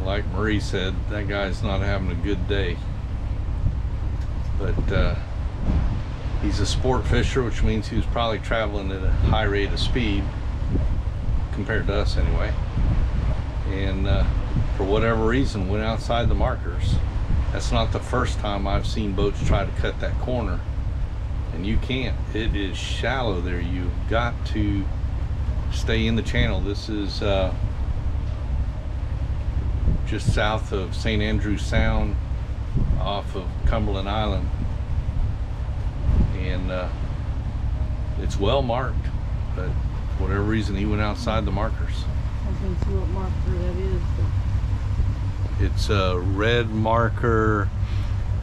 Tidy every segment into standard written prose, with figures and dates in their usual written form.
like Marie said, that guy's not having a good day. But he's a sport fisher, which means he was probably traveling at a high rate of speed compared to us anyway. And for whatever reason went outside the markers. That's not the first time I've seen boats try to cut that corner, and you can't. It is shallow there. You've got to stay in the channel. This is just south of St. Andrews Sound off of Cumberland Island, and it's well marked, but for whatever reason he went outside the markers. I can see what marker that is. It's a red marker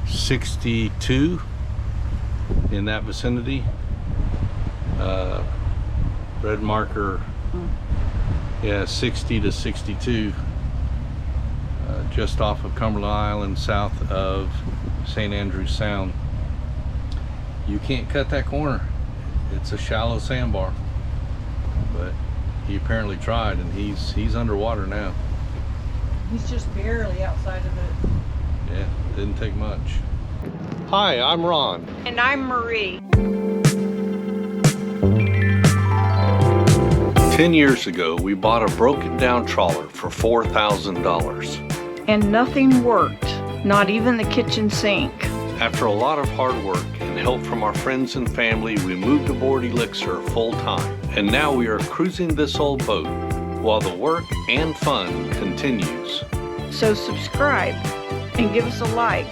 62 in that vicinity. Red marker, yeah, 60 to 62, just off of Cumberland Island, south of St. Andrews Sound. You can't cut that corner. It's a shallow sandbar, but he apparently tried, and he's underwater now. He's just barely outside of it. Yeah, didn't take much. Hi, I'm Ron. And I'm Marie. 10 years ago, we bought a broken down trawler for $4,000. And nothing worked, not even the kitchen sink. After a lot of hard work and help from our friends and family, we moved aboard Elixir full time. And now we are cruising this old boat while the work and fun continues. So subscribe and give us a like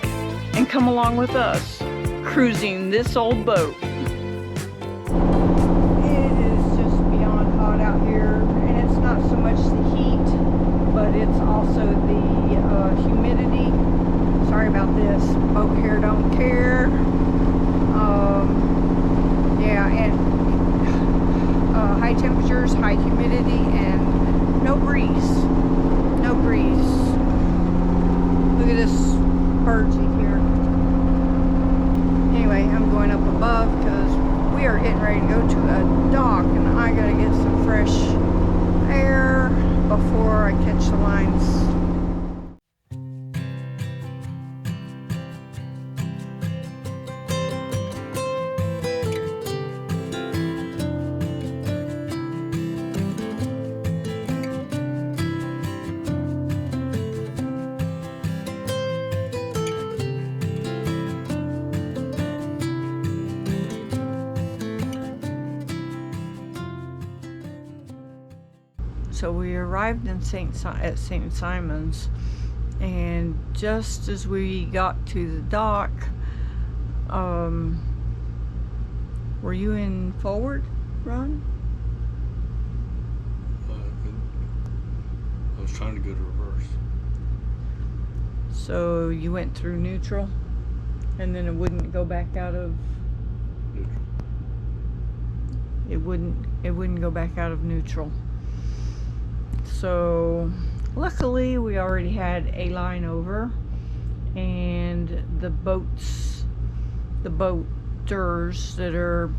and come along with us cruising this old boat. It is just beyond hot out here, and it's not so much the heat, but it's also the humidity. Sorry about this. Boat hair don't care. Yeah, and high temperatures, high humidity, and no breeze. No breeze. Look at this birdie here. Anyway, I'm going up above because we are getting ready to go to a dock, and I gotta get some fresh air before I catch the lines. So we arrived in St. Simon's, and just as we got to the dock, were you in forward, Ron? I was trying to go to reverse. So you went through neutral, and then it wouldn't go back out of Neutral. It wouldn't go back out of neutral. So luckily we already had a line over, and the boaters that are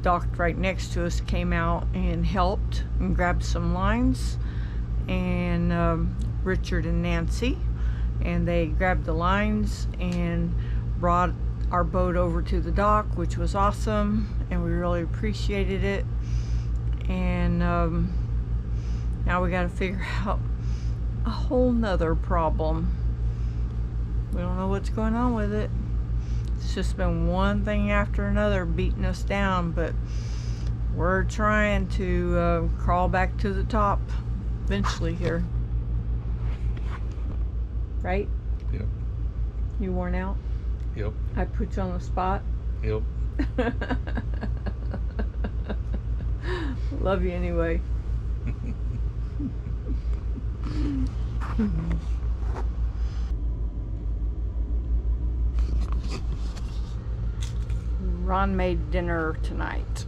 docked right next to us came out and helped and grabbed some lines, and Richard and Nancy, and they grabbed the lines and brought our boat over to the dock, which was awesome, and we really appreciated it. And now we got to figure out a whole nother problem. We don't know what's going on with it. It's just been one thing after another beating us down, but we're trying to crawl back to the top eventually here. Right? Yep. You worn out? Yep. I put you on the spot? Yep. Love you anyway. Ron made dinner tonight.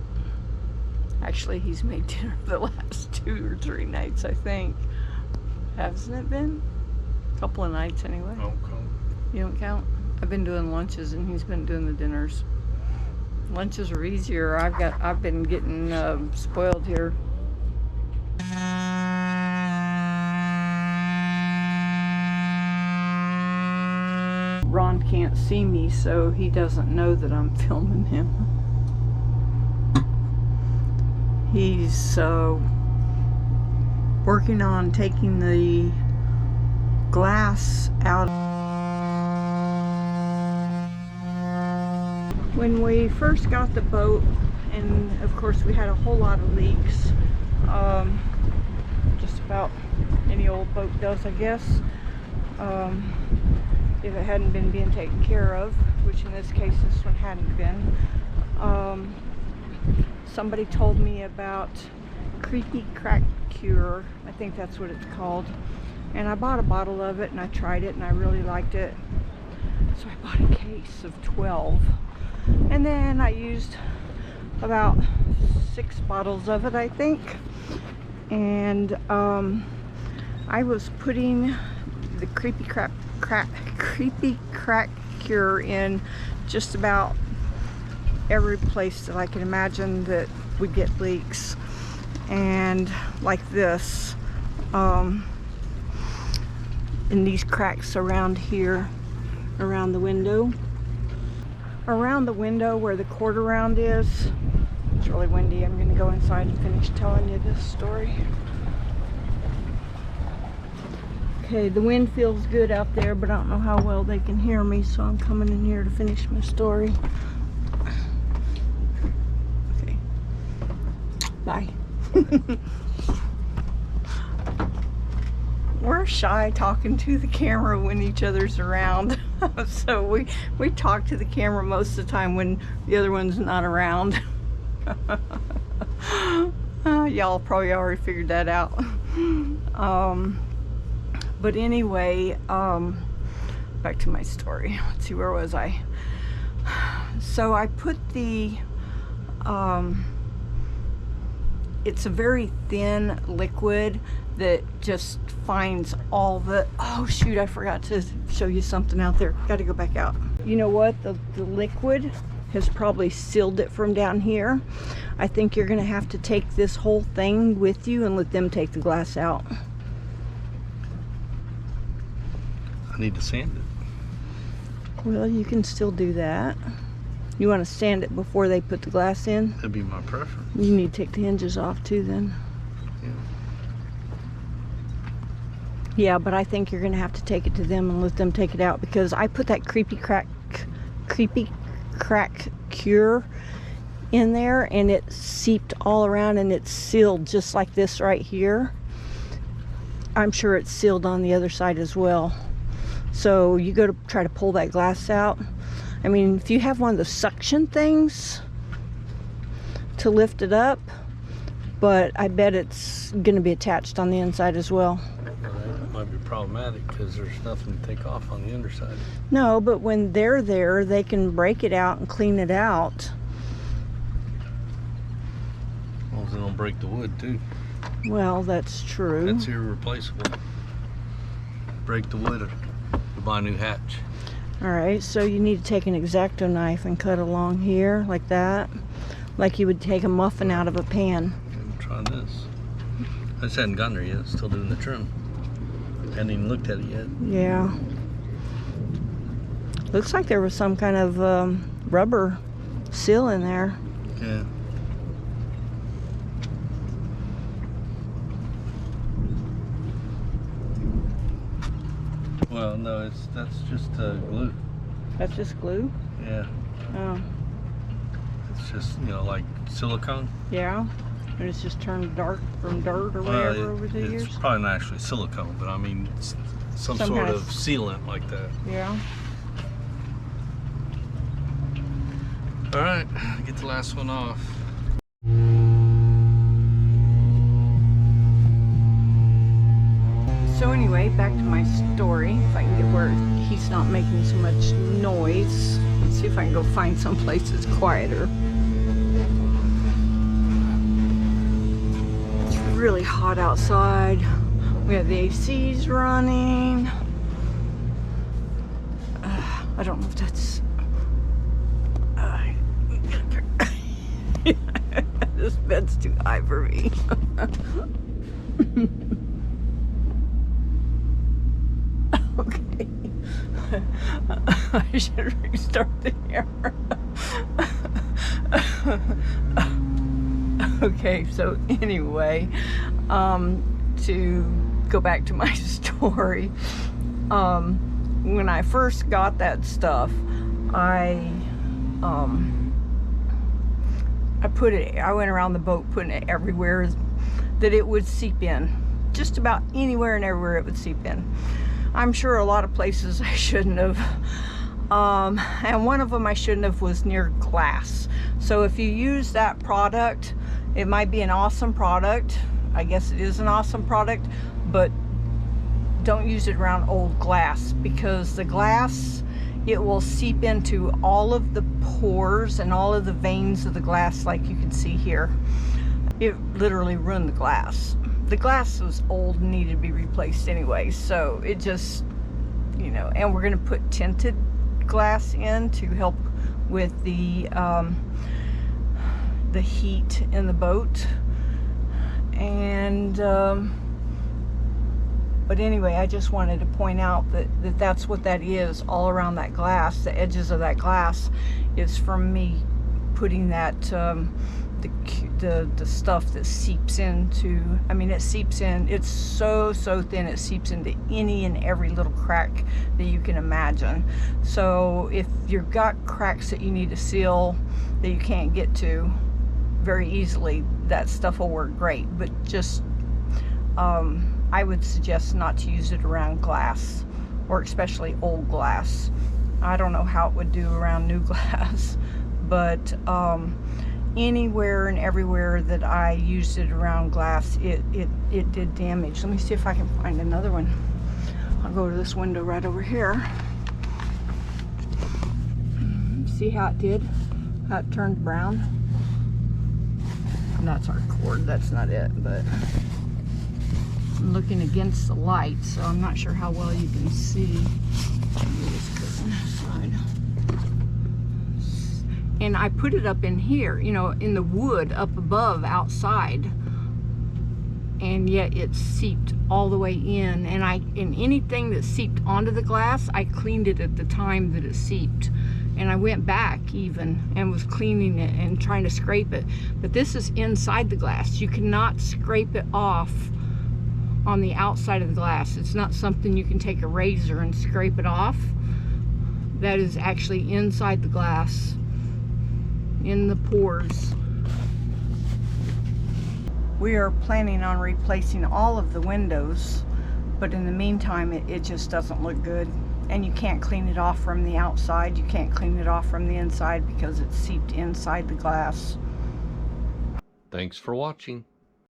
Actually, he's made dinner the last 2 or 3 nights, I think. Hasn't it been? A couple of nights anyway. I don't count. You don't count? I've been doing lunches and he's been doing the dinners. Lunches are easier. I've been getting spoiled here. can't see me, so he doesn't know that I'm filming him. He's working on taking the glass out. When we first got the boat, and of course we had a whole lot of leaks, just about any old boat does, I guess, if it hadn't been being taken care of, which in this case this one hadn't been. Somebody told me about Creepy Crack Cure, I think that's what it's called, and I bought a bottle of it and I tried it and I really liked it, so I bought a case of 12, and then I used about 6 bottles of it, I think. And I was putting the Creepy Crack Cure in just about every place that I can imagine that would get leaks, and like this, in these cracks around here, around the window where the quarter round is. It's really windy. I'm gonna go inside and finish telling you this story. Okay, the wind feels good out there, but I don't know how well they can hear me, so I'm coming in here to finish my story. Okay. Bye. We're shy talking to the camera when each other's around. So we talk to the camera most of the time when the other one's not around. Y'all probably already figured that out. But anyway, back to my story. Let's see, where was I? So I put the it's a very thin liquid that just finds all the, oh shoot, I forgot to show you something out there. Got to go back out. You know what? The liquid has probably sealed it from down here. I think you're gonna have to take this whole thing with you and let them take the glass out. I need to sand it. Well, you can still do that. You want to sand it before they put the glass in? That'd be my preference. You need to take the hinges off too then. Yeah, but I think you're gonna have to take it to them and let them take it out, because I put that Creepy Crack Cure in there and it seeped all around, and it's sealed just like this right here. I'm sure it's sealed on the other side as well. So you go to try to pull that glass out. I mean, if you have one of the suction things to lift it up, but I bet it's gonna be attached on the inside as well. That might be problematic because there's nothing to take off on the underside. No, but when they're there, they can break it out and clean it out. As long as they don't break the wood too. Well, that's true. That's irreplaceable. Break the wood, you buy a new hatch. Alright, so you need to take an X-Acto knife and cut along here like that, like you would take a muffin out of a pan. Try this. I just hadn't gotten there yet. Still doing the trim. Hadn't even looked at it yet. Yeah. Looks like there was some kind of rubber seal in there. Yeah. Well, no, that's just glue. That's just glue? Yeah. Oh. It's just, you know, like silicone. Yeah. And it's just turned dark from dirt or whatever over the years? It's probably not actually silicone, but I mean, it's some sort kind of of sealant like that. Yeah. Alright, get the last one off. So anyway, back to my story. If I can get where he's not making so much noise. Let's see if I can go find some place that's quieter. It's really hot outside. We have the ACs running. I don't know if that's... this bed's too high for me. Okay. I should restart the camera. Okay, so anyway, to go back to my story, when I first got that stuff, I went around the boat putting it everywhere that it would seep in. Just about anywhere and everywhere it would seep in. I'm sure a lot of places I shouldn't have. And one of them I shouldn't have was near glass. So if you use that product, it might be an awesome product. I guess it is an awesome product, but don't use it around old glass, because the glass, it will seep into all of the pores and all of the veins of the glass, like you can see here. It literally ruined the glass. The glass was old and needed to be replaced anyway, so it just, you know, and we're gonna put tinted glass in to help with the heat in the boat. And but anyway, I just wanted to point out that that's what that is all around that glass. The edges of that glass is from me putting that the stuff that seeps into, I mean, it seeps in, it's so thin, it seeps into any and every little crack that you can imagine. So if you've got cracks that you need to seal that you can't get to very easily, that stuff will work great. But just I would suggest not to use it around glass, or especially old glass. I don't know how it would do around new glass, but anywhere and everywhere that I used it around glass, it did damage. Let me see if I can find another one. I'll go to this window right over here. See how it did? How it turned brown? And that's our cord, that's not it, but I'm looking against the light, so I'm not sure how well you can see. And I put it up in here, you know, in the wood up above outside, and yet it seeped all the way in. And anything that seeped onto the glass, I cleaned it at the time that it seeped. And I went back even and was cleaning it and trying to scrape it. But this is inside the glass. You cannot scrape it off on the outside of the glass. It's not something you can take a razor and scrape it off. That is actually inside the glass, in the pores. We are planning on replacing all of the windows, but in the meantime it just doesn't look good. And you can't clean it off from the outside. You can't clean it off from the inside because it's seeped inside the glass. Thanks for watching.